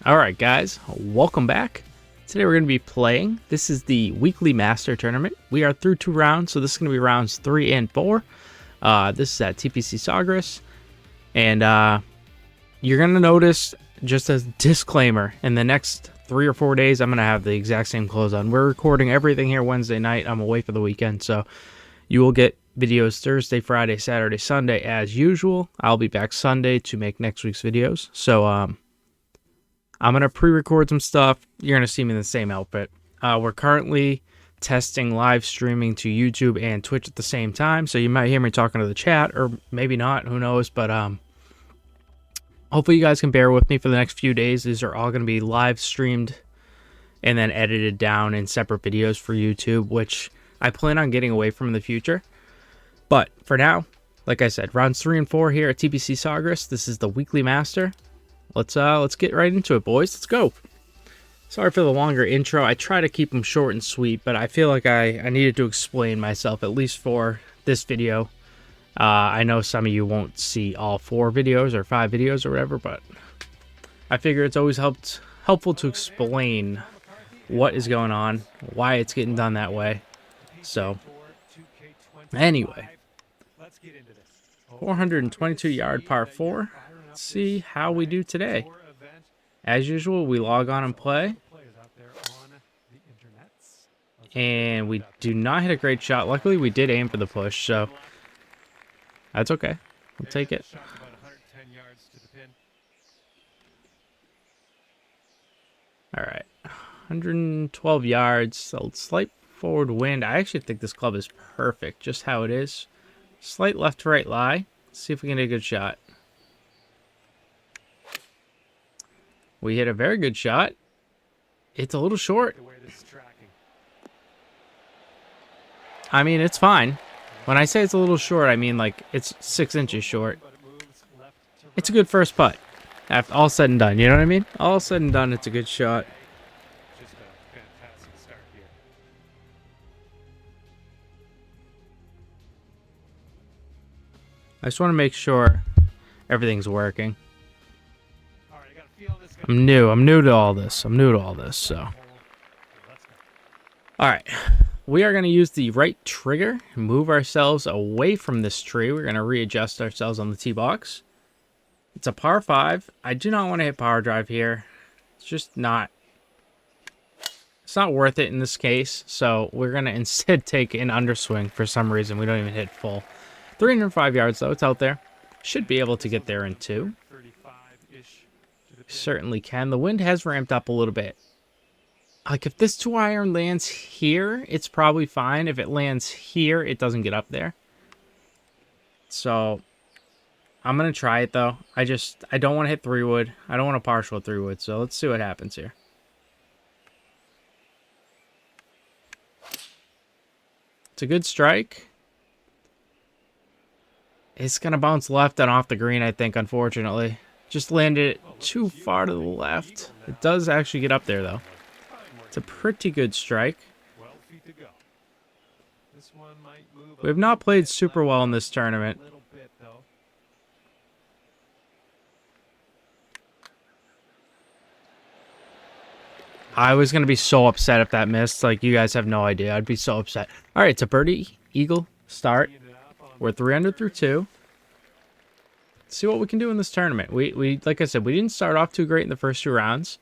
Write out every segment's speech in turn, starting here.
Alright guys, welcome back. Today we're going to be playing. This is the weekly master tournament. We are through 2 rounds, so this is going to be rounds 3 and 4. This is at TPC Sagres. And you're going to notice, just as a disclaimer, in the next 3 or 4 days I'm going to have the exact same clothes on. We're recording everything here Wednesday night. I'm away for the weekend, so you will get videos Thursday, Friday, Saturday, Sunday as usual. I'll be back Sunday to make next week's videos. So I'm going to pre-record some stuff. You're going to see me in the same outfit. We're currently testing live streaming to YouTube and Twitch at the same time, so you might hear me talking to the chat, or maybe not, who knows, but hopefully you guys can bear with me for the next few days. These are all going to be live streamed and then edited down in separate videos for YouTube, which I plan on getting away from in the future. But for now, like I said, rounds 3 and 4 here at TPC Sagres. This is the weekly master. Let's get right into it, boys. Let's go. Sorry for the longer intro. I try to keep them short and sweet, but I feel like I needed to explain myself, at least for this video. I know some of you won't see all 4 videos or 5 videos or whatever, but I figure it's always helpful to explain what is going on, why it's getting done that way. So, anyway, 422-yard par 4. Let's see how we do today. As usual, we log on and play. And we do not hit a great shot. Luckily, we did aim for the push, so that's okay. We'll take it. All right. 112 yards. A slight forward wind. I actually think this club is perfect, just how it is. Slight left to right lie. Let's see if we can get a good shot. We hit a very good shot. It's a little short. I mean, it's fine. When I say it's a little short, I mean like it's 6 inches short. It's a good first putt. After all said and done, you know what I mean? All said and done, it's a good shot. I just want to make sure everything's working. I'm new to all this, so. Alright, we are going to use the right trigger and move ourselves away from this tree. We're going to readjust ourselves on the tee box. It's a par 5. I do not want to hit power drive here. It's just not, it's not worth it in this case, so we're going to instead take an underswing for some reason. We don't even hit full. 305 yards though, it's out there. Should be able to get there in 2. Certainly can. The wind has ramped up a little bit. Like if this 2-iron lands here, it's probably fine. If it lands here, it doesn't get up there. So I'm gonna try it though. I don't want to hit 3-wood. I don't want to partial 3-wood. So let's see what happens here. It's a good strike. It's gonna bounce left and off the green, I think, unfortunately. Just landed it too far to the left. It does actually get up there, though. It's a pretty good strike. We have not played super well in this tournament. I was going to be so upset if that missed. Like, you guys have no idea. I'd be so upset. All right, it's a birdie, eagle, start. We're 3 under through 2. See what we can do in this tournament. We like I said, we didn't start off too great in the first 2 rounds.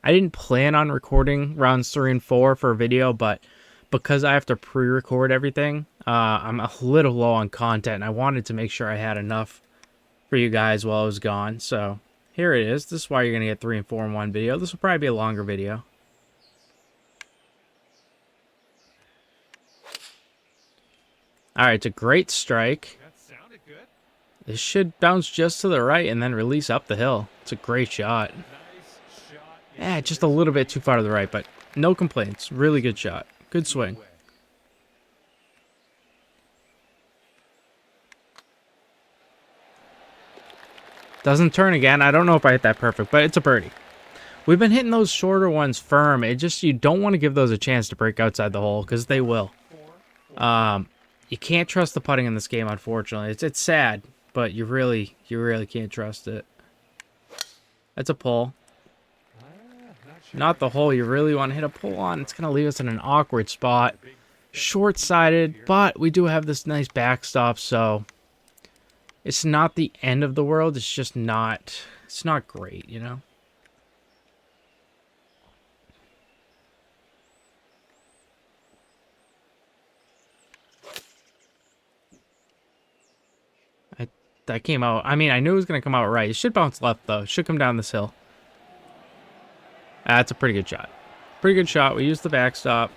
I didn't plan on recording rounds 3 and 4 for a video, but because I have to pre-record everything, I'm a little low on content, and I wanted to make sure I had enough for you guys while I was gone. So here it is. This is why you're gonna get 3 and 4 in one video. This will probably be a longer video. All right, it's a great strike. This should bounce just to the right and then release up the hill. It's a great shot. Yeah, just a little bit too far to the right, but no complaints. Really good shot. Good swing. Doesn't turn again. I don't know if I hit that perfect, but it's a birdie. We've been hitting those shorter ones firm. It just, you don't want to give those a chance to break outside the hole, because they will. You can't trust the putting in this game, unfortunately. It's sad. But you really can't trust it. That's a pull. Not the hole you really want to hit a pull on. It's going to leave us in an awkward spot. Short-sided, but we do have this nice backstop, so it's not the end of the world. It's just not, it's not great, you know? That came out. I mean, I knew it was going to come out right. It should bounce left, though. It should come down this hill. That's a pretty good shot. Pretty good shot. We used the backstop.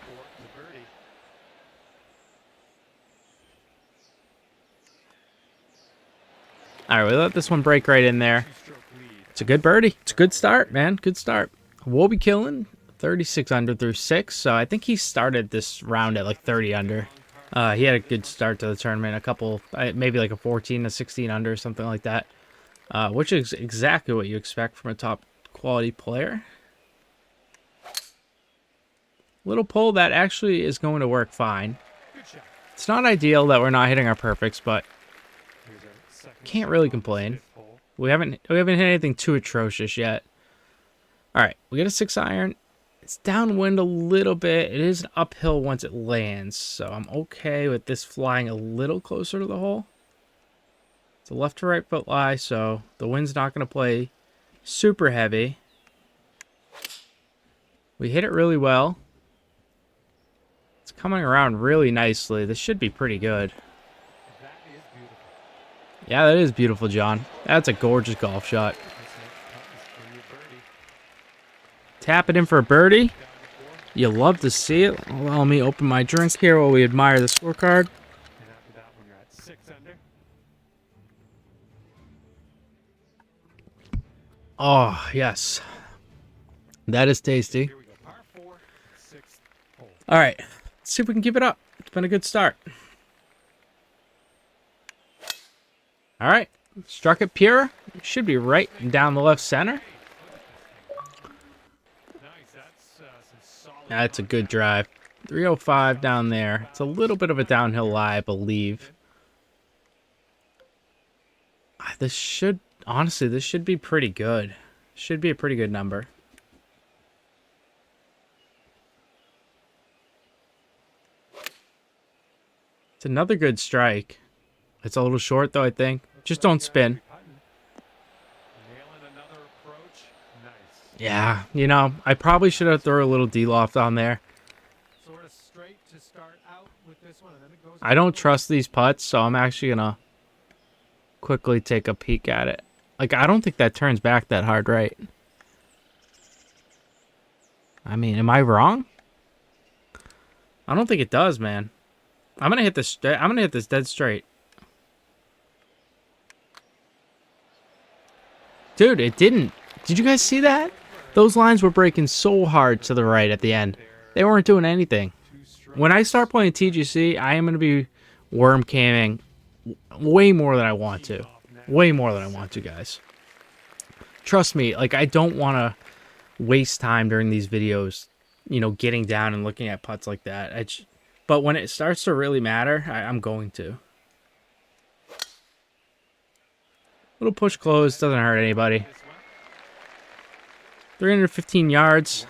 All right, we let this one break right in there. It's a good birdie. It's a good start, man. Good start. We'll be killing 36 under through 6, so I think he started this round at like 30 under. He had a good start to the tournament, a couple, maybe like a 14 to 16 under, something like that, which is exactly what you expect from a top quality player. Little pull that actually is going to work fine. It's not ideal that we're not hitting our perfects, but can't really complain. We haven't hit anything too atrocious yet. All right, we got a 6-iron. It's downwind a little bit. It is an uphill once it lands, so I'm okay with this flying a little closer to the hole. It's a left to right foot lie, so the wind's not going to play super heavy. We hit it really well. It's coming around really nicely. This should be pretty good. Yeah, that is beautiful, John. That's a gorgeous golf shot. Tap it in for a birdie. You love to see it. Allow me open my drink here while we admire the scorecard. Oh, yes. That is tasty. All right. Let's see if we can keep it up. It's been a good start. All right. Struck it pure. It should be right down the left center. That's a good drive. 305 down there. It's a little bit of a downhill lie, I believe. This should, honestly, this should be pretty good. Should be a pretty good number. It's another good strike. It's a little short, though, I think. Just don't spin. Yeah, you know, I probably should have thrown a little D-loft on there. I don't trust these putts, so I'm actually going to quickly take a peek at it. Like, I don't think that turns back that hard, right? I mean, am I wrong? I don't think it does, man. I'm going to hit this dead straight. Dude, it didn't. Did you guys see that? Those lines were breaking so hard to the right at the end. They weren't doing anything. When I start playing TGC, I am going to be worm camming way more than I want to. Way more than I want to, guys. Trust me, like, I don't want to waste time during these videos, you know, getting down and looking at putts like that. But when it starts to really matter, I'm going to. Little push close, doesn't hurt anybody. 315 yards.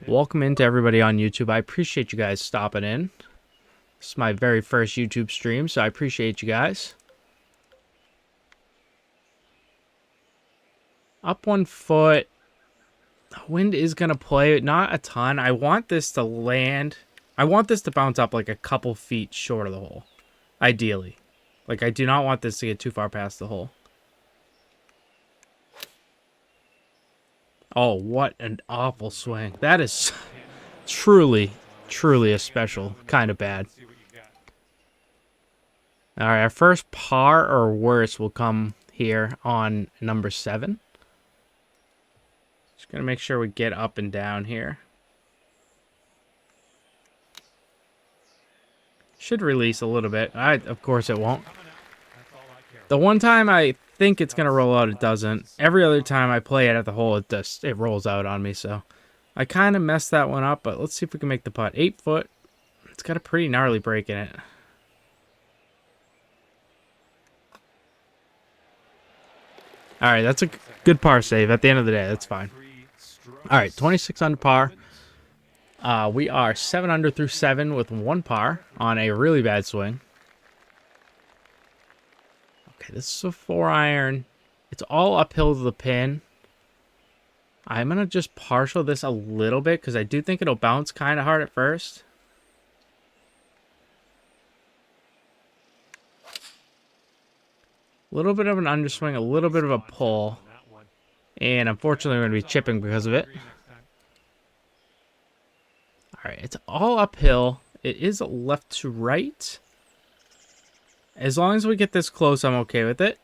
Welcome into everybody on YouTube. I appreciate you guys stopping in. This is my very first YouTube stream, so I appreciate you guys. Up 1 foot. Wind is going to play, not a ton. I want this to land. I want this to bounce up like a couple feet short of the hole. Ideally. Like, I do not want this to get too far past the hole. Oh, what an awful swing. That is truly, truly a special kind of bad. All right, our first par or worse will come here on number 7. Just going to make sure we get up and down here. Should release a little bit. Of course it won't. The one time I think it's going to roll out, it doesn't. Every other time I play it at the hole, it rolls out on me. So I kind of messed that one up, but let's see if we can make the putt. 8 foot. It's got a pretty gnarly break in it. All right, that's a good par save. At the end of the day, that's fine. All right, 26 under par. We are 7 under through 7 with 1 par on a really bad swing. Okay, this is a 4 iron. It's all uphill to the pin. I'm going to just partial this a little bit because I do think it'll bounce kind of hard at first. A little bit of an underswing, a little bit of a pull. And unfortunately, we're going to be chipping because of it. All right, it's all uphill. It is left to right. As long as we get this close, I'm okay with it.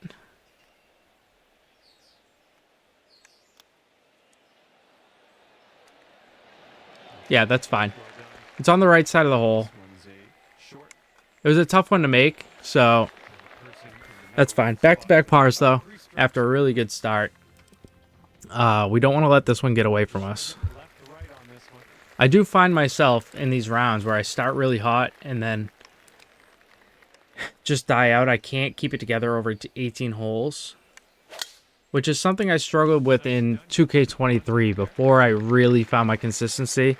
Yeah, that's fine. It's on the right side of the hole. It was a tough one to make, so that's fine. Back-to-back pars, though, after a really good start. We don't want to let this one get away from us. I do find myself in these rounds where I start really hot and then just die out. I can't keep it together over 18 holes, which is something I struggled with in 2K23 before I really found my consistency.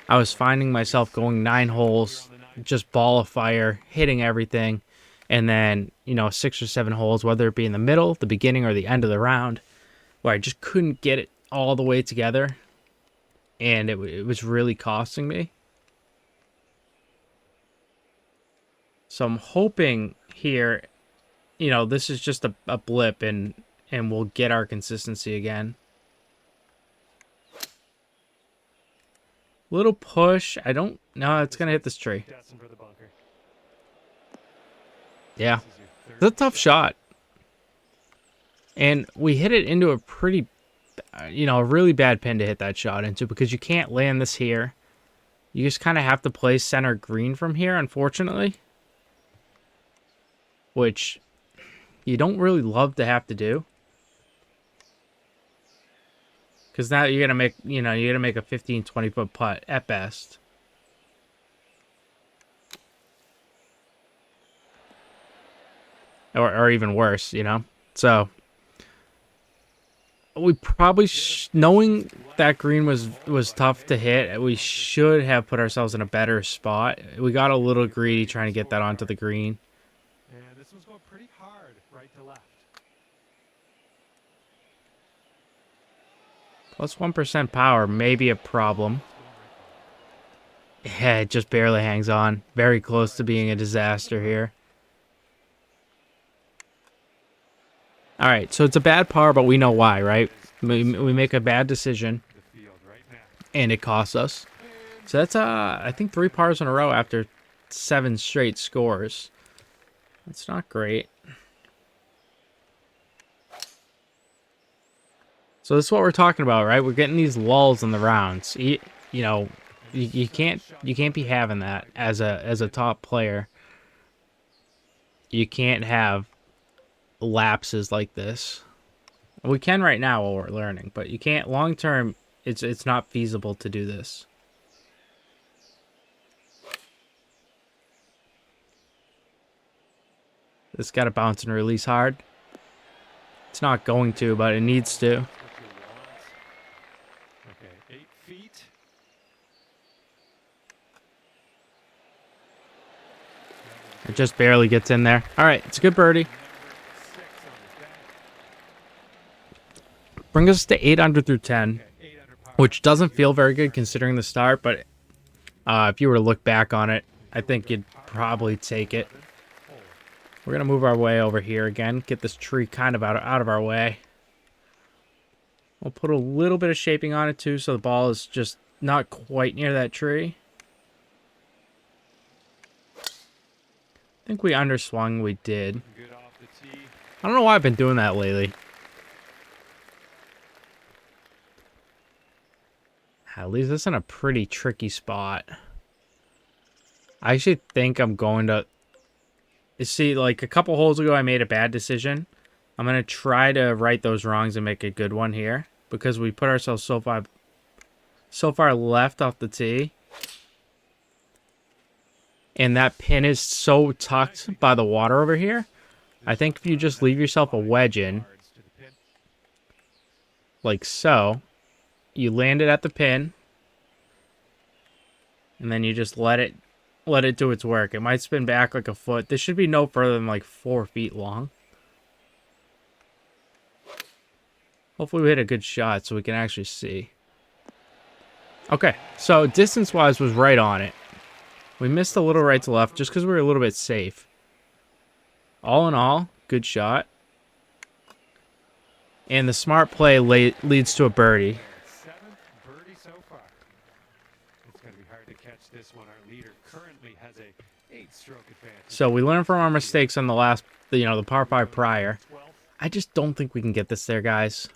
I was finding myself going 9 holes, just ball of fire, hitting everything, and then, 6 or 7 holes, whether it be in the middle, the beginning, or the end of the round, where I just couldn't get it all the way together, and it was really costing me. So I'm hoping here, this is just a blip, and we'll get our consistency again. Little push. No, it's going to hit this tree. Yeah. It's a tough shot. And we hit it into a pretty, a really bad pin to hit that shot into because you can't land this here. You just kind of have to play center green from here, unfortunately. Which you don't really love to have to do. Because now you're going to make a 15, 20-foot putt at best. Or even worse, So, we probably, knowing that green was tough to hit, we should have put ourselves in a better spot. We got a little greedy trying to get that onto the green. And this one's going pretty hard right to left. Plus 1% power may be a problem. Yeah, it just barely hangs on. Very close to being a disaster here. Alright, so it's a bad par, but we know why, right? We make a bad decision, and it costs us. So that's, I think 3 pars in a row after 7 straight scores. That's not great. So this is what we're talking about, right? We're getting these lulls in the rounds. You can't be having that as a top player. You can't have lapses like this. We can right now while we're learning, but you can't long term. It's not feasible to do this. This got to bounce and release hard. It's not going to, but it needs to. Okay, 8 feet. It just barely gets in there. All right, it's a good birdie. Brings us to 8 under through 10, which doesn't feel very good considering the start, but if you were to look back on it, I think you'd probably take it. We're going to move our way over here again, get this tree kind of out of our way. We'll put a little bit of shaping on it too, so the ball is just not quite near that tree. I think we underswung, we did. I don't know why I've been doing that lately. At least this in a pretty tricky spot. I actually think I'm going to... See, like a couple holes ago, I made a bad decision. I'm going to try to right those wrongs and make a good one here. Because we put ourselves so far left off the tee. And that pin is so tucked by the water over here. I think if you just leave yourself a wedge in, like so, you land it at the pin, and then you just let it do its work. It might spin back like a foot. This should be no further than like 4 feet long. Hopefully we hit a good shot so we can actually see. Okay, so distance-wise was right on it. We missed a little right to left just because we were a little bit safe. All in all, good shot. And the smart play leads to a birdie. 7th birdie so far. It's going to be hard to catch this one. Our leader currently has a 8-stroke advantage. So we learned from our mistakes on the last, the par 5 prior. I just don't think we can get this there, guys.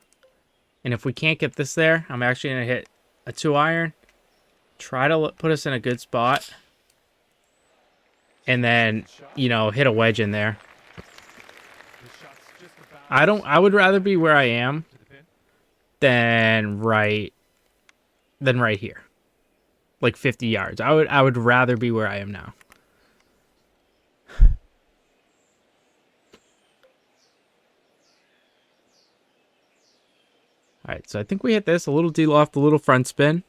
And if we can't get this there, I'm actually going to hit a 2-iron. Try to put us in a good spot. And then, hit a wedge in there. I would rather be where I am than right here. Like 50 yards. I would rather be where I am now. Alright, so I think we hit this. A little D-loft, a little front spin.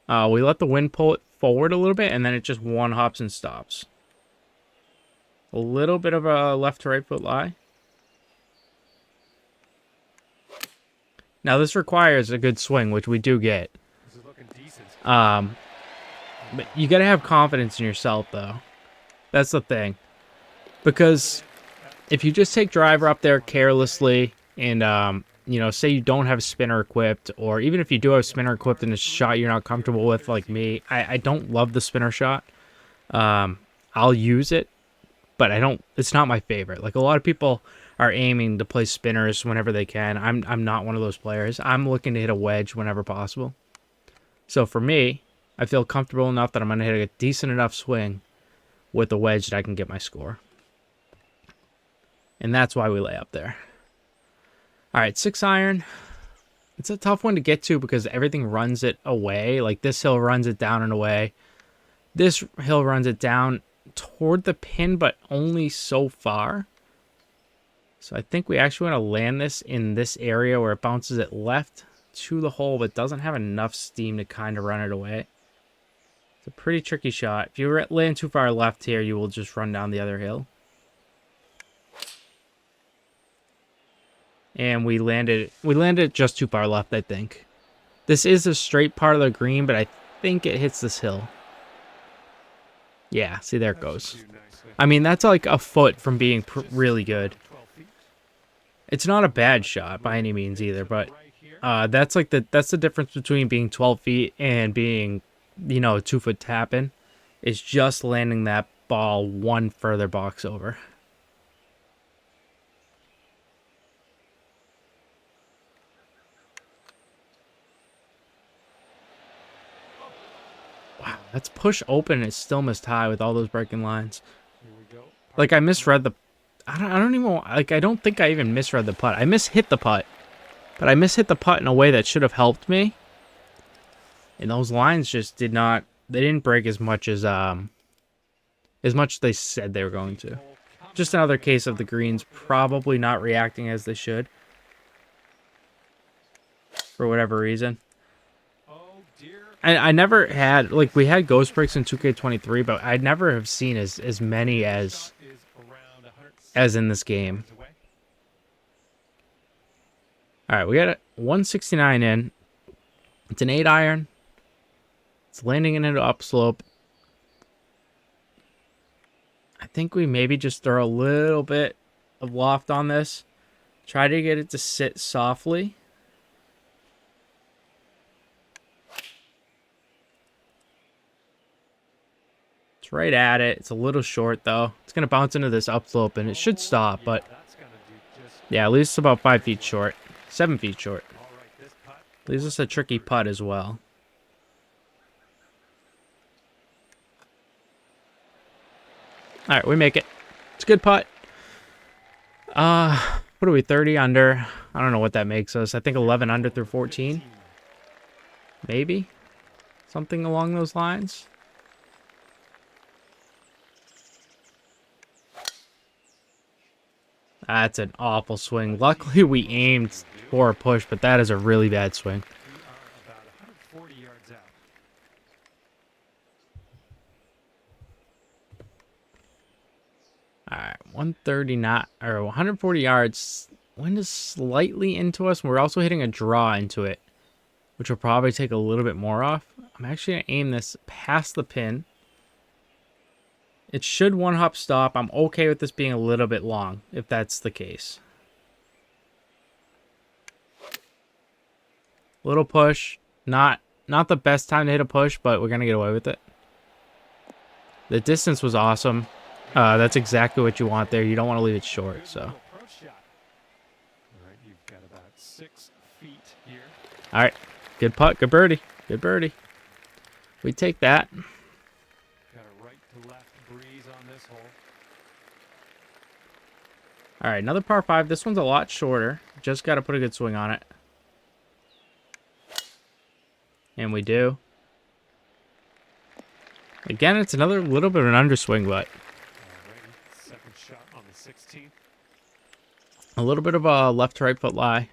We let the wind pull it forward a little bit, and then it just one hops and stops. A little bit of a left to right foot lie. Now this requires a good swing, which we do get. This is looking decent. But you gotta have confidence in yourself, though. That's the thing. Because if you just take driver up there carelessly and, say you don't have spinner equipped, or even if you do have spinner equipped and it's a shot you're not comfortable with, like me, I don't love the spinner shot. I'll use it, but it's not my favorite. Like, a lot of people are aiming to play spinners whenever they can. I'm not one of those players. I'm looking to hit a wedge whenever possible. So for me, I feel comfortable enough that I'm going to hit a decent enough swing with a wedge that I can get my score. And that's why we lay up there. All right, 6-iron. It's a tough one to get to because everything runs it away. Like, this hill runs it down and away. This hill runs it down toward the pin, but only so far. So I think we actually want to land this in this area where it bounces it left to the hole, but doesn't have enough steam to kind of run it away. It's a pretty tricky shot. If you land too far left here, you will just run down the other hill. And we landed just too far left, I think. This is a straight part of the green, but I think it hits this hill. Yeah, see, there it goes. I mean, that's like a foot from being really good. It's not a bad shot by any means either, but that's the difference between being 12 feet and being, a 2-foot tap-in. Is just landing that ball one further box over. Wow, that's push open and it's still missed high with all those breaking lines. Like, I misread the... I don't think I even misread the putt. I mishit the putt. But I mishit the putt in a way that should have helped me. And those lines just did not... They didn't break as much as they said they were going to. Just another case of the greens probably not reacting as they should. For whatever reason. I never had... Like, we had ghost breaks in 2K23, but I never have seen as many as in this game. Alright, we got a 169 in. It's an 8-iron. It's landing in an upslope. I think we maybe just throw a little bit of loft on this. Try to get it to sit softly. It's right at it. It's a little short, though. It's going to bounce into this upslope, and it should stop, but... Yeah, at least about 5 feet short. 7 feet short. Leaves us a tricky putt as well. Alright, we make it. It's a good putt. What are we, 30 under? I don't know what that makes us. I think 11 under through 14. Maybe? Something along those lines. That's an awful swing. Luckily, we aimed for a push, but that is a really bad swing. All right, 130 knot or 140 yards. Wind is slightly into us. We're also hitting a draw into it, which will probably take a little bit more off. I'm actually going to aim this past the pin. It should one hop stop. I'm okay with this being a little bit long, if that's the case. Little push. Not the best time to hit a push, but we're going to get away with it. The distance was awesome. That's exactly what you want there. You don't want to leave it short, so. All right, you've got about 6 feet here. All right. Good putt. Good birdie. Good birdie. We take that. Got a right to left breeze on this hole. All right, another par 5. This one's a lot shorter. Just got to put a good swing on it. And we do. Again, it's another little bit of an underswing, but Alrighty, second shot on the 16th. a little bit of a left to right foot lie.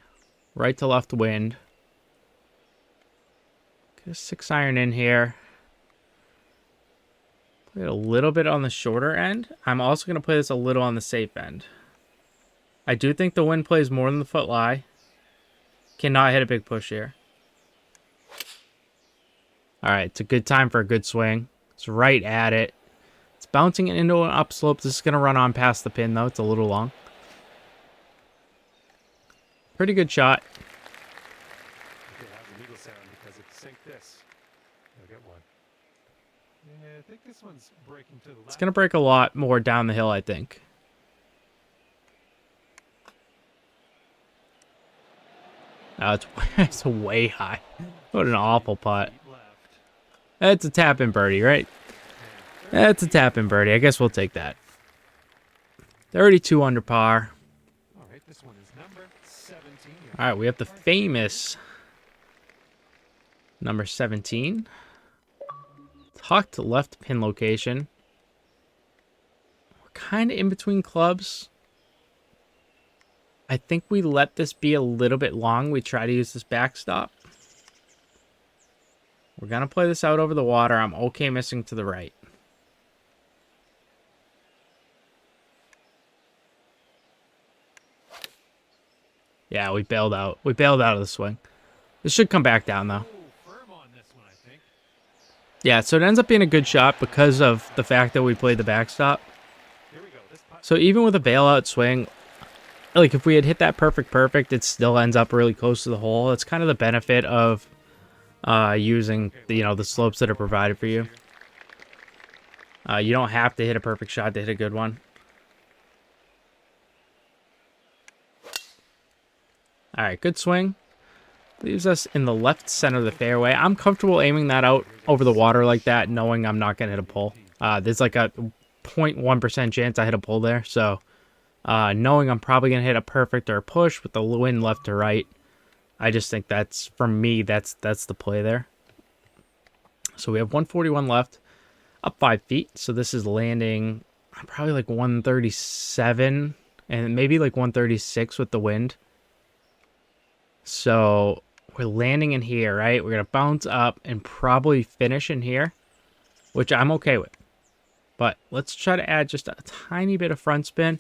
Right to left wind. Get a 6-iron in here. Play it a little bit on the shorter end. I'm also going to play this a little on the safe end. I do think the wind plays more than the foot lie. Cannot hit a big push here. All right, it's a good time for a good swing. It's right at it. It's bouncing it into an upslope. This is going to run on past the pin, though. It's a little long. Pretty good shot. Okay, how's the needle sound? Because if you sink this, you'll get one. Yeah, I think this one's breaking to the left. It's going to break a lot more down the hill, I think. It's way high. What an awful putt. That's a tap-in birdie, right? That's a tap-in birdie. I guess we'll take that. 32 under par. All right, this one is number 17. All right, we have the famous number 17. Tucked left pin location. We're kind of in between clubs. I think we let this be a little bit long. We try to use this backstop. We're going to play this out over the water. I'm okay missing to the right. Yeah, we bailed out. We bailed out of the swing. This should come back down, though. Firm on this one, I think. Yeah, so it ends up being a good shot because of the fact that we played the backstop. Here we go. This putt. So even with a bailout swing, like if we had hit that perfect, it still ends up really close to the hole. It's kind of the benefit of using the slopes that are provided for you. You don't have to hit a perfect shot to hit a good one. All right, good swing. Leaves us in the left center of the fairway. I'm comfortable aiming that out over the water like that, knowing I'm not going to hit a pull. There's like a 0.1% chance I hit a pull there. So knowing I'm probably going to hit a perfect or a push with the wind left to right, I just think that's, for me, that's the play there. So we have 141 left, up 5 feet. So this is landing probably like 137 and maybe like 136 with the wind. So we're landing in here, right? We're going to bounce up and probably finish in here, which I'm okay with. But let's try to add just a tiny bit of front spin.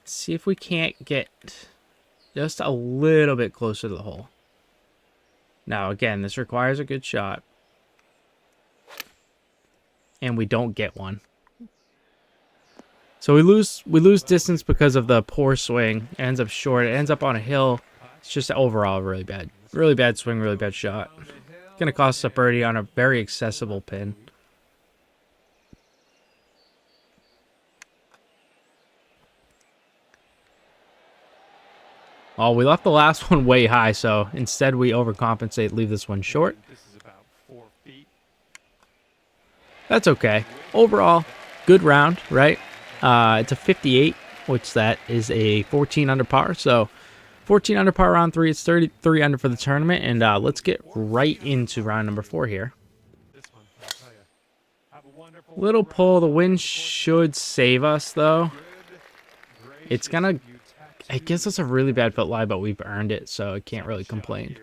See if we can't get just a little bit closer to the hole. Now, again, this requires a good shot. And we don't get one. So we lose distance because of the poor swing. It ends up short. It ends up on a hill. It's just overall really bad swing, really bad shot. It's going to cost us a birdie on a very accessible pin. Oh, we left the last one way high, so instead we overcompensate, leave this one short. This is about 4 feet. That's okay. Overall, good round, right? It's a 58, which that is a 14 under par, so 14 under par round 3. It's 33 under for the tournament, and let's get right into round number 4 here. This one, I'll tell you. Have a wonderful Little pull. The wind should save us, though. It's gonna. It gives us a really bad foot lie, but we've earned it, so I can't really complain.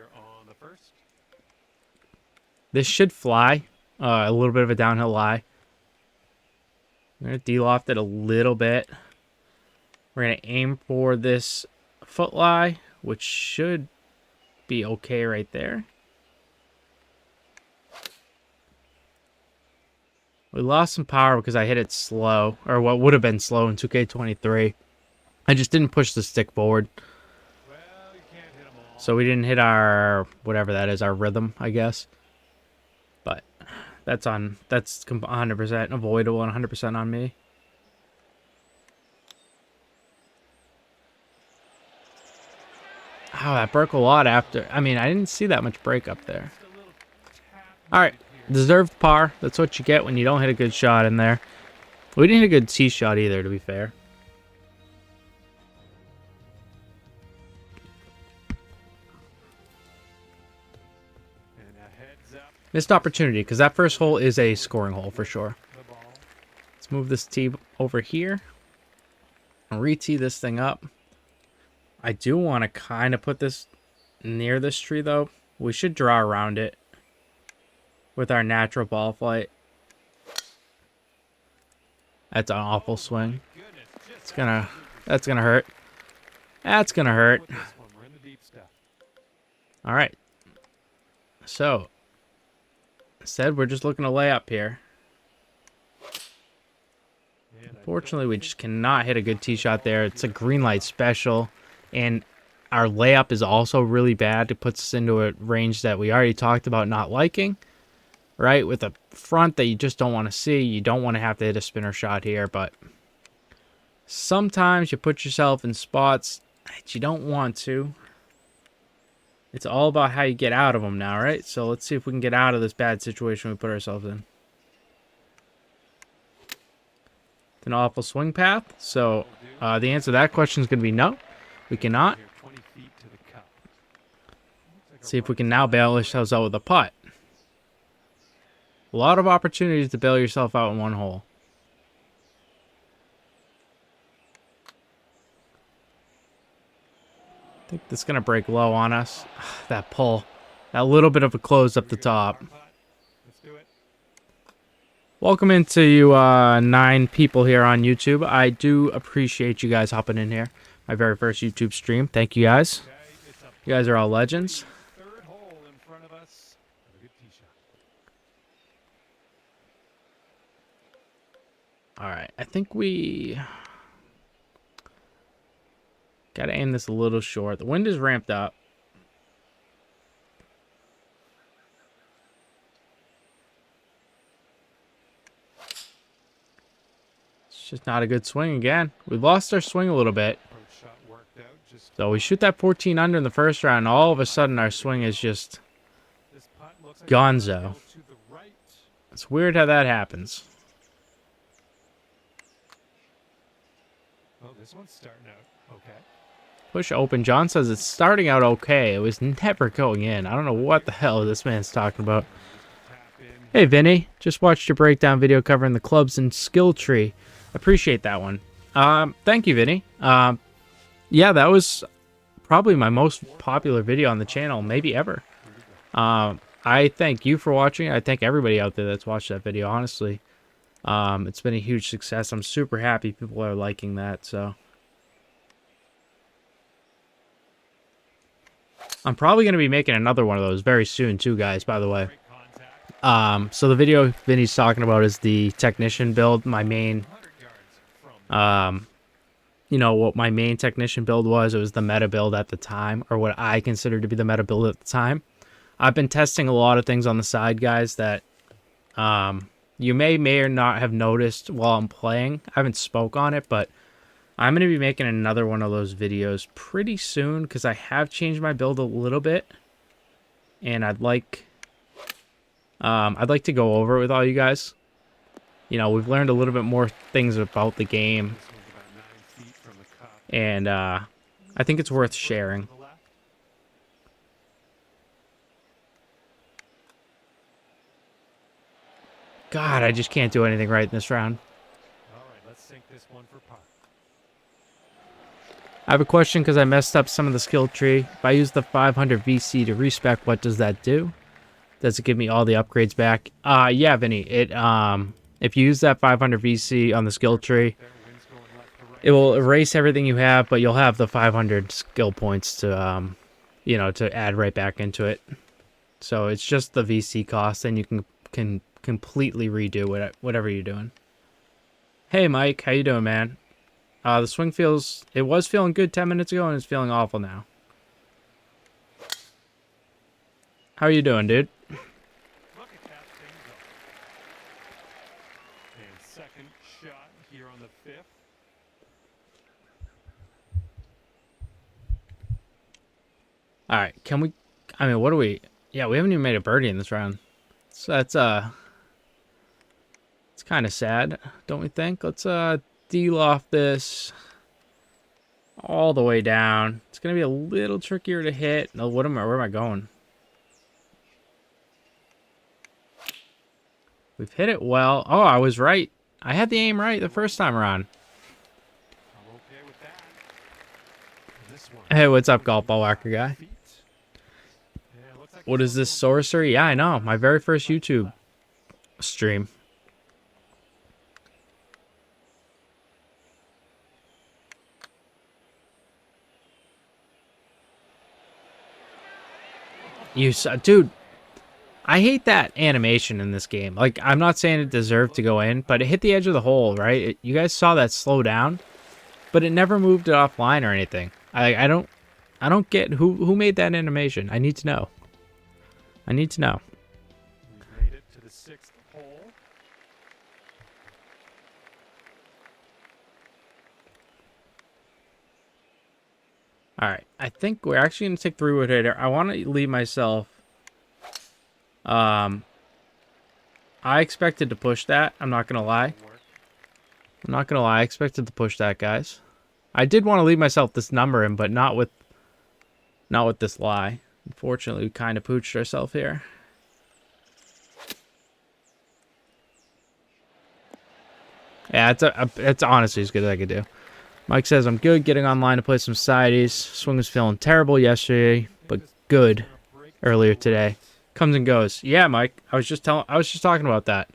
This should fly. A little bit of a downhill lie. I'm gonna de-loft it a little bit. We're going to aim for this foot lie, which should be okay right there. We lost some power because I hit it slow, or what would have been slow in 2K23. I just didn't push the stick forward. Well, you can't hit 'em all. So we didn't hit our, whatever that is, our rhythm, I guess. But that's 100% avoidable and 100% on me. Oh, that broke a lot after. I mean, I didn't see that much break up there. Just a little tap All right, here. deserved par. That's what you get when you don't hit a good shot in there. We didn't hit a good tee shot either, to be fair. And a heads up Missed opportunity, because that first hole is a scoring hole for sure. the ball. Let's move this tee over here. And re-tee this thing up. I do want to kind of put this near this tree, though. We should draw around it with our natural ball flight. That's an awful swing. Goodness, just That's gonna hurt. That's gonna hurt. with this one. We're in the deep stuff. All right. So, instead, we're just looking to lay up here. And I Fortunately, we just cannot hit a good tee shot there. It's a green light special, and our layup is also really bad. It puts us into a range that we already talked about not liking, right? With a front that you just don't want to see. You don't want to have to hit a spinner shot here, but sometimes you put yourself in spots that you don't want to. It's all about how you get out of them now, right? So let's see if we can get out of this bad situation we put ourselves in. It's an awful swing path. So the answer to that question is going to be no. We cannot. here 20 feet to the cup. Looks like a See if we right can now bail ourselves out with a putt. A lot of opportunities to bail yourself out in one hole. I think that's going to break low on us. That pull. That little bit of a close up the top. putt. Let's do it. Welcome into you 9 people here on YouTube. I do appreciate you guys hopping in here. My very first YouTube stream. Thank you guys. Okay, it's a You guys are all legends. third hole in front of us. Have a good tee shot. All right. I think we got to aim this a little short. The wind is ramped up. It's just not a good swing again. We lost our swing a little bit. Approach shot worked out. Just So we shoot that 14 under in the first round, and all of a sudden our swing is just this putt looks like Gonzo. it's gonna go to the right. It's weird how that happens. Oh, this one's starting out okay. Push open. John says it's starting out okay. It was never going in. I don't know what the hell this man's talking about. Tap in. Hey, Vinny. Just watched your breakdown video covering the clubs and skill tree. Appreciate that one. Thank you, Vinny. Yeah, that was probably my most popular video on the channel, maybe ever. I thank you for watching. I thank everybody out there that's watched that video, honestly. It's been a huge success. I'm super happy people are liking that, so. I'm probably going to be making another one of those very soon, too, guys, by the way. Great contact. So the video Vinny's talking about is the technician build. My main, 100 yards from you know, what my main technician build was. It was the meta build at the time, or what I considered to be the meta build at the time. I've been testing a lot of things on the side, guys, that you may or not have noticed while I'm playing. I haven't spoke on it, but I'm going to be making another one of those videos pretty soon because I have changed my build a little bit, and I'd like to go over it with all you guys. You know, we've learned a little bit more things about the game, this one's about 9 feet from the cup. and I think it's worth sharing. To the left. God, I just can't do anything right in this round. All right, let's sink this one for par. I have a question because I messed up some of the skill tree. If I use the 500 VC to respec, what does that do? Does it give me all the upgrades back? Yeah, Vinny. It if you use that 500 VC on the skill tree, There, wind's going left to it will erase everything you have, but you'll have the 500 skill points to, you know, to add right back into it. So it's just the VC cost, and you can completely redo whatever you're doing. Hey, Mike, how you doing, man? The swing it was feeling good 10 minutes ago, and it's feeling awful now. How are you doing, dude? Look at that thing go. And second shot here on the fifth. All right, can we? I mean, what do we? Yeah, we haven't even made a birdie in this round, so that's it's kind of sad, don't we think? Let's de-loft this all the way down. It's gonna be a little trickier to hit. No, where am I going? We've hit it well. Oh, I was right. I had the aim right the first time around. I'm okay with that. This one. Hey, what's up, golf ball whacker guy? Yeah, looks like What is this, sorcery? Yeah, I know. My very first YouTube stream. Dude, I hate that animation in this game. Like, I'm not saying it deserved to go in, but it hit the edge of the hole, right? You guys saw that slow down, but it never moved it offline or anything. I don't get who made that animation. I need to know. I need to know. We've made it to the sixth hole. All right, I think we're actually gonna take 3-wood hitter. I want to leave myself. I expected to push that. I'm not gonna lie. I'm not gonna lie. I expected to push that, guys. I did want to leave myself this number in, but not with this lie. Unfortunately, we kind of pooched ourselves here. Yeah, it's honestly as good as I could do. Mike says, I'm good getting online to play some sideys. Swing was feeling terrible yesterday, but good earlier today. Comes and goes. Yeah, Mike. I was just talking about that.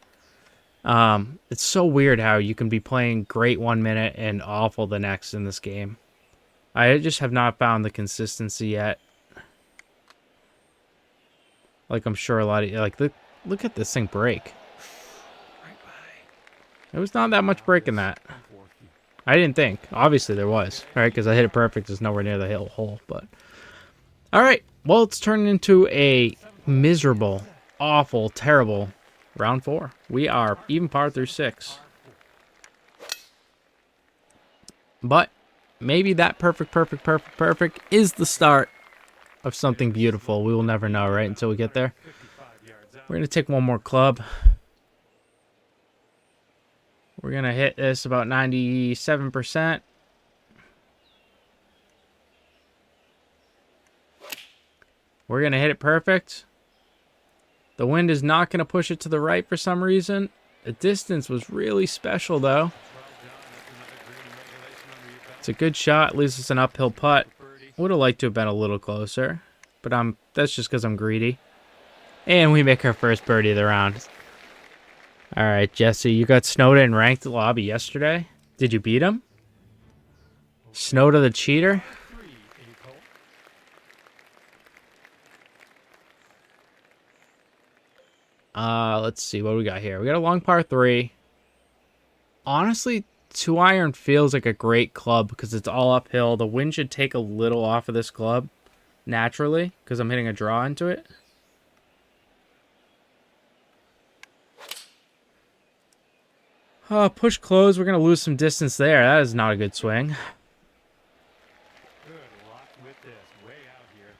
It's so weird how you can be playing great 1 minute and awful the next in this game. I just have not found the consistency yet. Like, I'm sure a lot of like look at this thing break. There was not that much break in that. I didn't think. Obviously there was, right? Because I hit it perfect. It's nowhere near the hole. But all right. Well, it's turned into a miserable, awful, terrible round 4. We are even par through 6. But maybe that perfect is the start of something beautiful. We will never know, right? Until we get there. We're going to take one more club. We're going to hit this about 97%. We're going to hit it perfect. The wind is not going to push it to the right for some reason. The distance was really special, though. It's a good shot. Leaves us an uphill putt. Would have liked to have been a little closer, but that's just because I'm greedy. And we make our first birdie of the round. All right, Jesse, you got Snowda in ranked lobby yesterday. Did you beat him? Snowda the cheater? Let's see what we got here. We got a long par 3. Honestly, 2-iron feels like a great club because it's all uphill. The wind should take a little off of this club naturally because I'm hitting a draw into it. Push close. We're going to lose some distance there. That is not a good swing. Good luck with this. Way out here.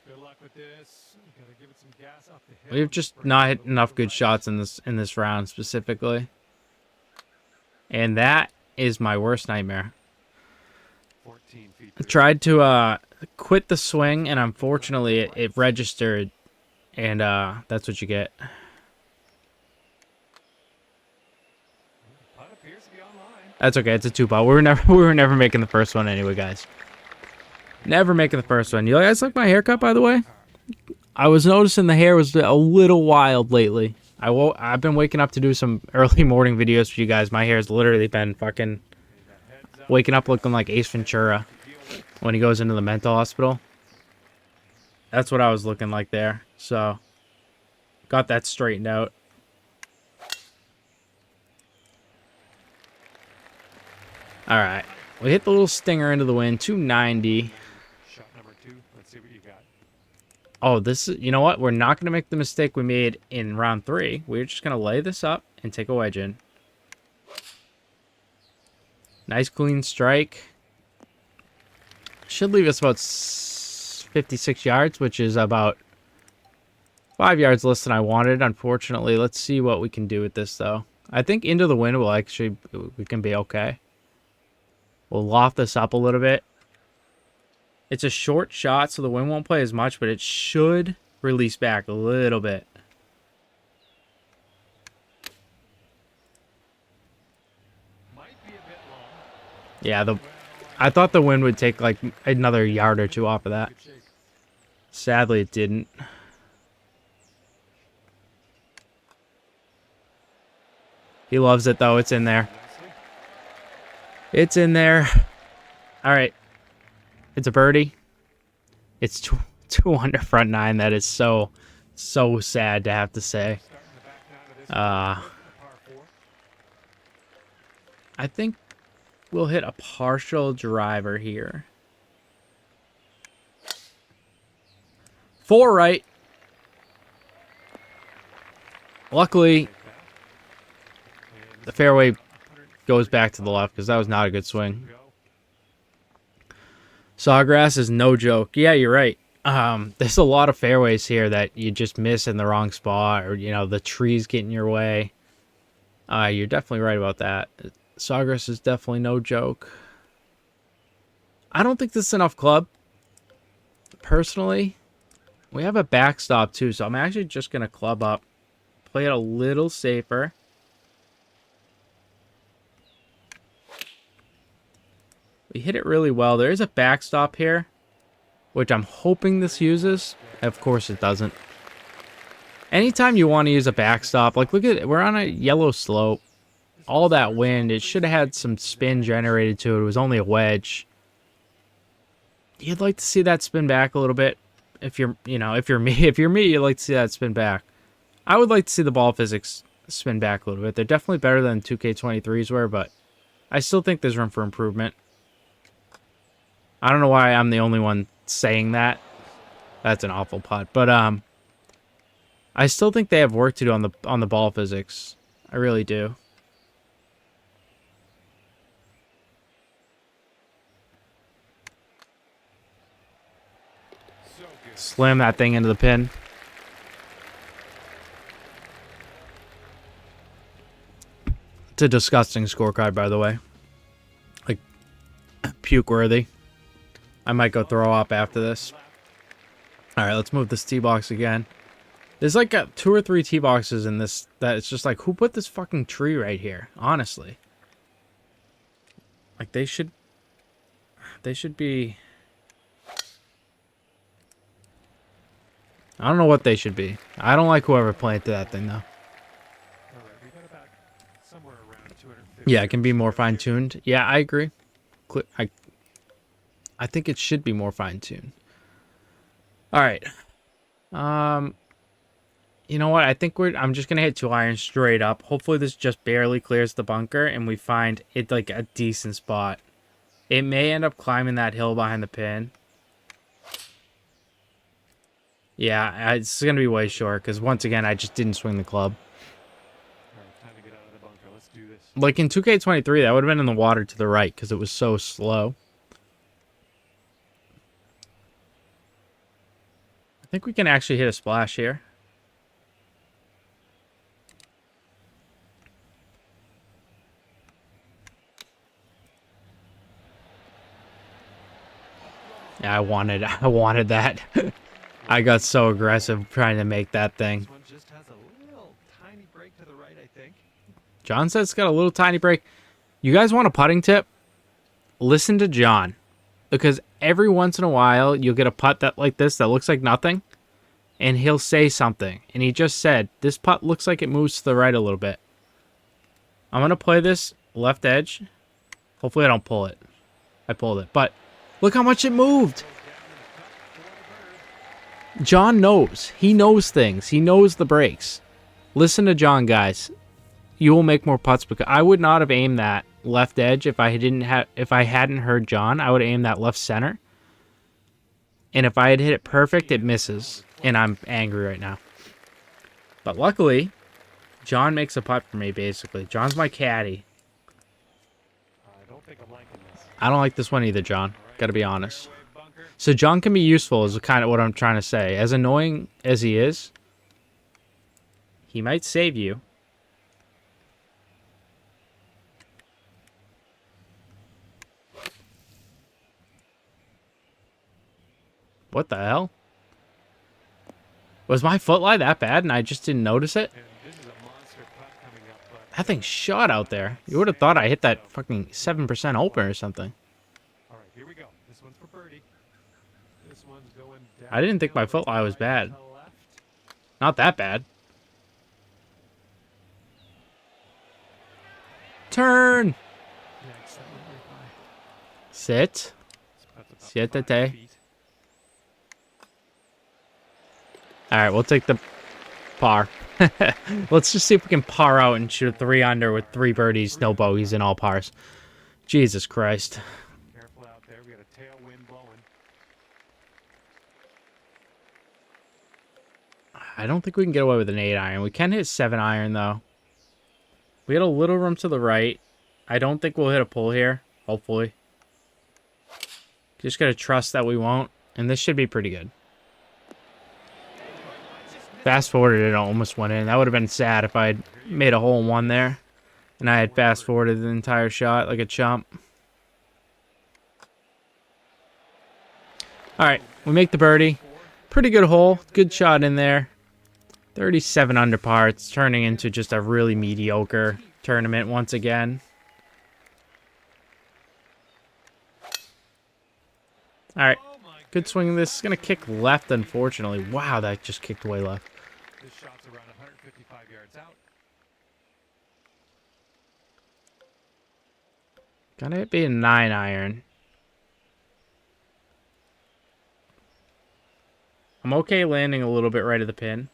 Good luck with this. Gotta give it some gas up the hill. We've just not hit enough good shots in this round specifically. And that is my worst nightmare. 14 feet. I tried to quit the swing, and unfortunately it registered, and that's what you get. Putt appears to be online. That's okay. It's a 2-putt. We were never making the first one anyway, guys. Never making the first one. You guys like my haircut, by the way? I was noticing the hair was a little wild lately. I've been waking up to do some early morning videos for you guys. My hair's literally been fucking waking up looking like Ace Ventura when he goes into the mental hospital. That's what I was looking like there. So, got that straightened out. All right. We hit the little stinger into the wind, 290. Shot number 2. Let's see what you got. Oh, this is, you know what? We're not going to make the mistake we made in round 3. We're just going to lay this up and take a wedge in. Nice clean strike. Should leave us about 56 yards, which is about 5 yards less than I wanted, unfortunately. Let's see what we can do with this, though. I think into the wind we can be okay. We'll loft this up a little bit. It's a short shot, so the wind won't play as much, but it should release back a little bit. Might be a bit long. Yeah, I thought the wind would take like another yard or two off of that. Good shape. Sadly, it didn't. He loves it, though. It's in there. Nicely. It's in there. All right. It's a birdie. It's 2 under front 9. That is so sad to have to say. Starting the back nine of this Uh, par 4. I think we'll hit a partial driver here. 4 right. Luckily, the fairway goes back to the left because that was not a good swing. Sawgrass is no joke. Yeah, you're right. There's a lot of fairways here that you just miss in the wrong spot, or the trees get in your way. You're definitely right about that. Sawgrass is definitely no joke. I don't think this is enough club. Personally, we have a backstop too, so I'm actually just gonna club up, play it a little safer. We hit it really well. There is a backstop here, which I'm hoping this uses. Of course it doesn't. Anytime you want to use a backstop, like look at it, we're on a yellow slope. All that wind, it should have had some spin generated to it. It was only a wedge. You'd like to see that spin back a little bit. If you're me, you'd like to see that spin back. I would like to see the ball physics spin back a little bit. They're definitely better than 2K23s were, but I still think there's room for improvement. I don't know why I'm the only one saying that. That's an awful putt, but I still think they have work to do on the ball physics. I really do. So good. Slam that thing into the pin. It's a disgusting scorecard, by the way. Like, puke worthy. I might go throw up after this. All right, let's move this tee box again. There's like 2 or 3 tee boxes in this that it's just like, who put this fucking tree right here? Honestly. Like, they should be... I don't know what they should be. I don't like whoever planted that thing, though. All right, we got about somewhere around 250. Yeah, it can be more fine-tuned. Yeah, I agree. I think it should be more fine-tuned. All right. You know what? I think I'm just going to hit 2 irons straight up. Hopefully this just barely clears the bunker and we find it like a decent spot. It may end up climbing that hill behind the pin. Yeah, it's going to be way short because once again, I just didn't swing the club. All right, time to get out of the bunker. Let's do this. Like in 2K23, that would have been in the water to the right because it was so slow. I think we can actually hit a splash here. Yeah, I wanted that. I got so aggressive trying to make that thing. This one just has a little tiny break to the right, I think. John says it's got a little tiny break. You guys want a putting tip? Listen to John. Because every once in a while, you'll get a putt like this that looks like nothing. And he'll say something. And he just said, this putt looks like it moves to the right a little bit. I'm going to play this left edge. Hopefully I don't pull it. I pulled it, but look how much it moved. John knows. He knows things. He knows the breaks. Listen to John, guys. You will make more putts because I would not have aimed that left edge if I hadn't heard John. I would aim that left center. And if I had hit it perfect, it misses. And I'm angry right now. But luckily, John makes a putt for me, basically. John's my caddy. I don't think I'm liking this. I don't like this one either, John. Gotta be honest. So John can be useful is kind of what I'm trying to say. As annoying as he is, he might save you. What the hell? Was my foot lie that bad and I just didn't notice it? And this is a monster putt coming up, but That thing shot out there. You would have thought I hit that fucking 7% open or something. all right, here we go. This one's for birdie. This one's going down. I didn't think my foot lie was bad. Not that bad. Turn. Sit. Siéntate. Alright, we'll take the par. Let's just see if we can par out and shoot a 3 under with 3 birdies, no bogeys, and all pars. Jesus Christ. Careful out there. We got a tailwind blowing. I don't think we can get away with an 8 iron. We can hit 7 iron, though. We had a little room to the right. I don't think we'll hit a pull here, hopefully. Just gotta trust that we won't, and this should be pretty good. Fast forwarded it, almost went in. That would have been sad if I had made a hole in one there, and I had fast forwarded the entire shot like a chump. Alright, we make the birdie. Pretty good hole. Good shot in there. 37 under par. It's turning into just a really mediocre tournament once again. Alright, good swing. This is going to kick left, unfortunately. Wow, that just kicked way left. This shot's around 155 yards out. Gotta be a 9 iron. I'm okay landing a little bit right of the pin.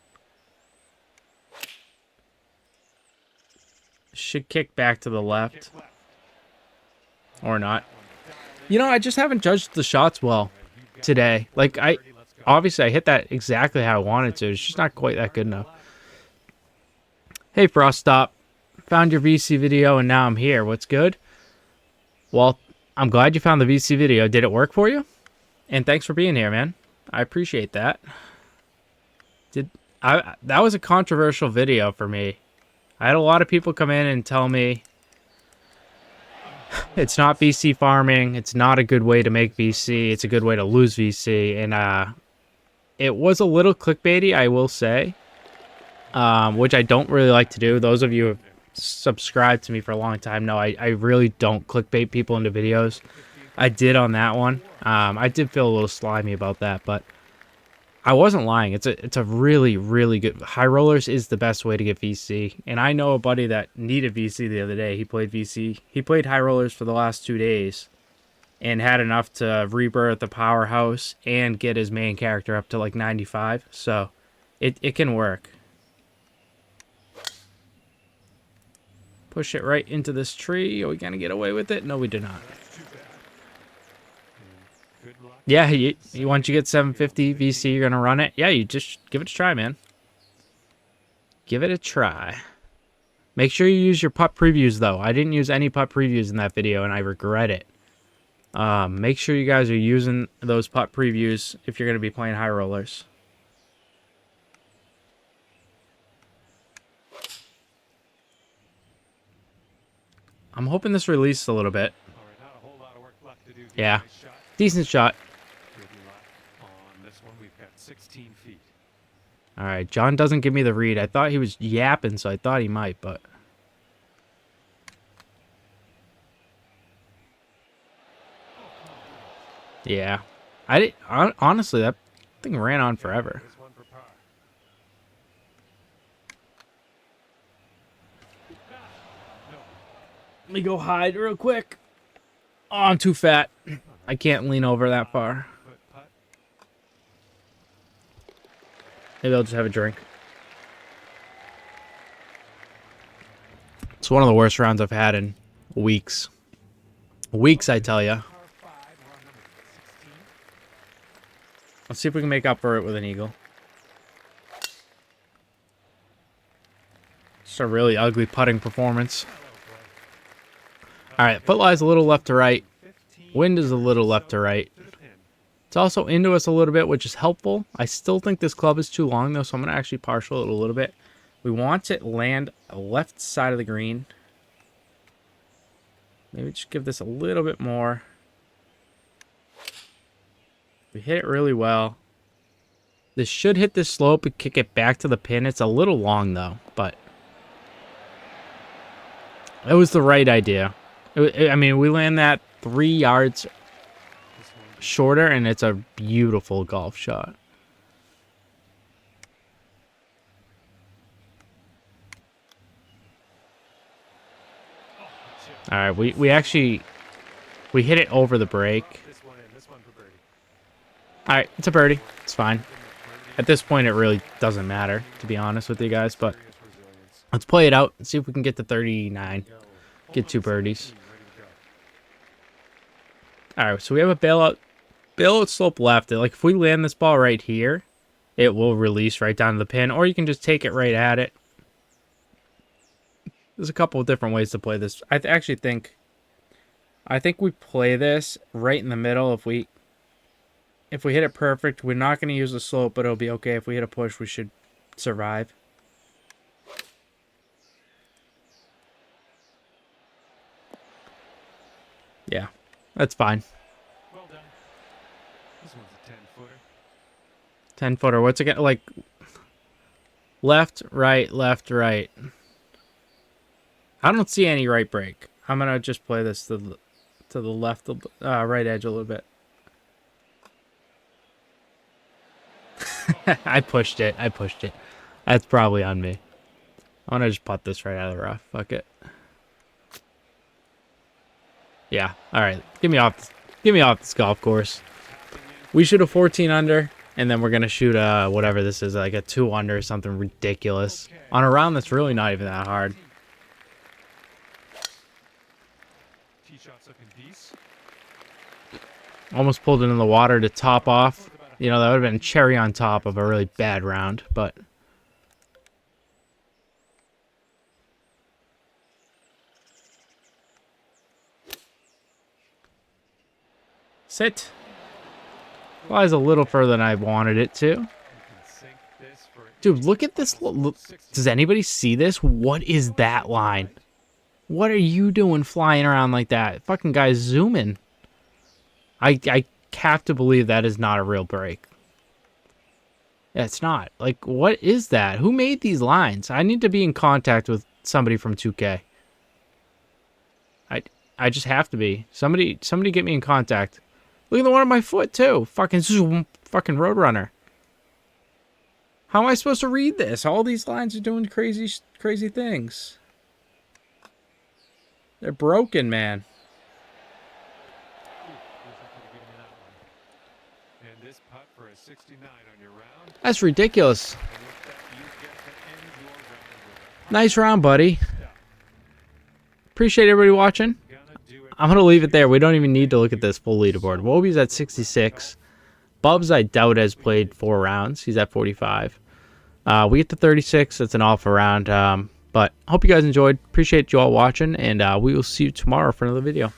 Should kick back to the left. Or not. You know, I just haven't judged the shots well today. Like, obviously I hit that exactly how I wanted to. It's just not quite that good enough. Hey, Frost Stop. Found your VC video and now I'm here. What's good? Well, I'm glad you found the VC video. Did it work for you? And thanks for being here, man. I appreciate that. That was a controversial video for me. I had a lot of people come in and tell me it's not VC farming. It's not a good way to make VC. It's a good way to lose VC. And it was a little clickbaity, I will say, which I don't really like to do. Those of you who have subscribed to me for a long time know I really don't clickbait people into videos. I did on that one. I did feel a little slimy about that, but I wasn't lying. It's a really, really good... High rollers is the best way to get VC. And I know a buddy that needed VC the other day. He played VC. He played high rollers for the last 2 days and had enough to rebirth the powerhouse and get his main character up to like 95. So it can work. Push it right into this tree. Are we going to get away with it? No, we did not. Yeah, once you get 750 VC, you're going to run it. Yeah, you just give it a try, man. Give it a try. Make sure you use your putt previews, though. I didn't use any putt previews in that video, and I regret it. Make sure you guys are using those putt previews if you're going to be playing high rollers. I'm hoping this releases a little bit. Yeah. Decent shot. On this one, we've got 16 feet. All right, John doesn't give me the read. I thought he was yapping, so I thought he might, but... Yeah. Honestly, that thing ran on forever. Let me go hide real quick. Oh, I'm too fat. I can't lean over that far. Foot putt. Maybe I'll just have a drink. It's one of the worst rounds I've had in weeks. Weeks, I tell ya. Par 5. We're on number 16. Let's see if we can make up for it with an eagle. Just a really ugly putting performance. Alright, foot lie's a little left to right. 15. Wind is a little left to right. To the pin. It's also into us a little bit, which is helpful. I still think this club is too long, though, so I'm going to actually partial it a little bit. We want to land left side of the green. Maybe just give this a little bit more. We hit it really well. This should hit this slope and kick it back to the pin. It's a little long, though, but it was the right idea. I mean, we land that 3 yards This one. shorter, and it's a beautiful golf shot. All right, we actually hit it over the break. This one in. This one for birdie. All right, it's a birdie. It's fine. Birdie. At this point, it really doesn't matter, to be honest with you guys. But Serious resilience. let's play it out and see if we can get to 39. Go. Get 2 birdies. 17, ready to go. All right, so we have a bailout slope left. Like if we land this ball right here, it will release right down to the pin, or you can just take it right at it. There's a couple of different ways to play this. I think we play this right in the middle. If we hit it perfect, we're not going to use the slope, but it'll be okay. If we hit a push, we should survive. Yeah, that's fine. Well done. This one's a 10-footer. 10-footer. What's it get? Like left, right, left, right. I don't see any right break. I'm gonna just play this to the left, right edge a little bit. I pushed it. That's probably on me. I'm gonna just putt this right out of the rough. Fuck it. Yeah. All right. Get me off this golf course. We shoot a 14 under, and then we're gonna shoot whatever this is, like a 2 under or something ridiculous on a round that's really not even that hard. Tee shots looking decent. Almost pulled it in the water to top off. You know, that would have been cherry on top of a really bad round, but sit. Flies a little further than I wanted it to. You can sink this for Dude, look at this. Look, does anybody see this? What is that line? What are you doing flying around like that? Fucking guy's zooming. I have to believe that is not a real break. Yeah, it's not. Like, what is that? Who made these lines? I need to be in contact with somebody from 2K. I just have to be. Somebody get me in contact. Look at the one on my foot too. Fucking zoom, fucking Roadrunner. How am I supposed to read this? All these lines are doing crazy things. They're broken, man. Wish I could have given you that one. And this putt for a 69 on your round. That's ridiculous. And with that, you get to end your round with a Nice round, buddy. step. Appreciate everybody watching. Gonna do it. I'm going to leave it there. We don't even need to look at this full leaderboard. Wobie's at 66. Bubs, I doubt, has played 4 rounds. He's at 45. We get to 36. That's an off round. But hope you guys enjoyed. Appreciate you all watching, and we will see you tomorrow for another video.